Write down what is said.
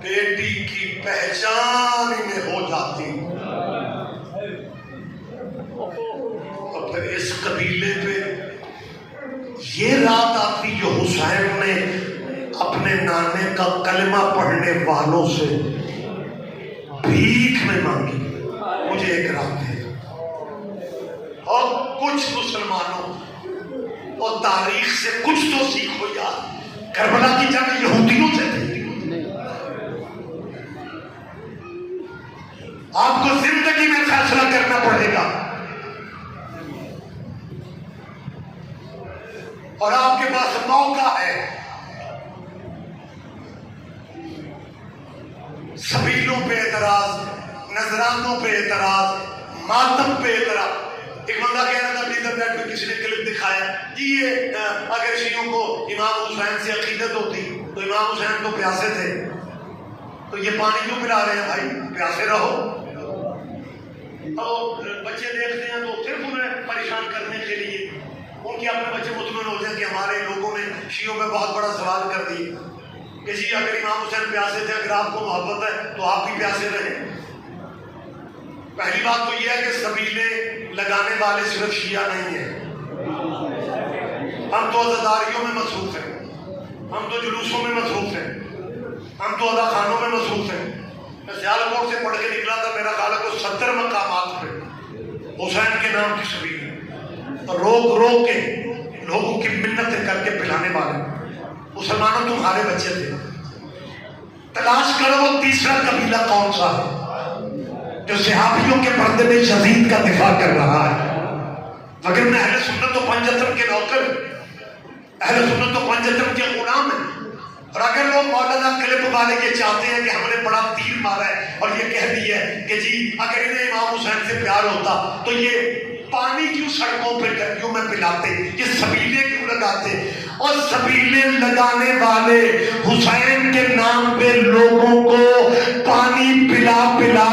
بیٹی کی پہچان میں ہو جاتی، اور پھر اس قبیلے پہ یہ رات آتی جو حسین نے اپنے نانے کا کلمہ پڑھنے والوں سے بھیک میں مانگی، مجھے ایک رات ہے۔ اور کچھ مسلمانوں اور تاریخ سے کچھ تو سیکھو یار، کربلا کی جنگ یہودیوں سے تھی، آپ کو زندگی میں فیصلہ کرنا پڑے گا، اور آپ کے پاس موقع ہے۔ سبیلوں پہ اعتراض، نذرانوں پہ اعتراض، ماتم پہ اعتراض۔ ایک بندہ کہہ رہا تھا لیڈر نیٹ پہ کسی نے کلپ دکھایا، جی یہ اگر شیعوں کو امام حسین سے عقیدت ہوتی تو امام حسین تو پیاسے تھے، تو یہ پانی کیوں پلا رہے ہیں بھائی، پیاسے رہو۔ اور بچے دیکھتے ہیں تو صرف انہیں پریشان کرنے کے لیے ان کے اپنے بچے مطمئن ہوتے ہیں کہ ہمارے لوگوں نے شیعوں میں بہت بڑا سوال کر دیا کہ جی اگر امام حسین پیاسے تھے، اگر آپ کو محبت ہے تو آپ بھی پیاسے رہیں۔ پہلی بات تو یہ ہے کہ سبیلے لگانے والے صرف شیعہ نہیں ہیں، ہم تو عزاداریوں میں مصروف ہیں، ہم تو جلوسوں میں مصروف ہیں، ہم تو ادا خانوں میں مصروف ہیں۔ میں سیالکوٹ سے پڑھ کے نکلا تھا، میرا خیال ہے کہ 70 مقامات پہ حسین کے نام کی سبیل، اور روک روک کے لوگوں کی منتیں کر کے پلانے والے۔ مسلمانوں تمہارے بچے تھے، تلاش کرو وہ تیسرا قبیلہ کون سا ہے جو صحابیوں کے پردے میں یزید کا دفاع کر رہا ہے۔ مگر میں اہل سنت و پنجتن کے نوکر، اہل سنت و پنجتن کے غلام ہیں، اور اگر وہ مولانا کلپ والے کے چاہتے ہیں کہ ہم نے بڑا تیر مارا ہے اور یہ کہہ دیا ہے کہ جی اگر انہیں امام حسین سے پیار ہوتا تو یہ پانی کیوں سڑکوں پہ گلیوں میں پلاتے، یہ سبیلے کیوں لگاتے؟ اور سبیلے لگانے والے حسین کے نام پہ لوگوں کو پانی پلا پلا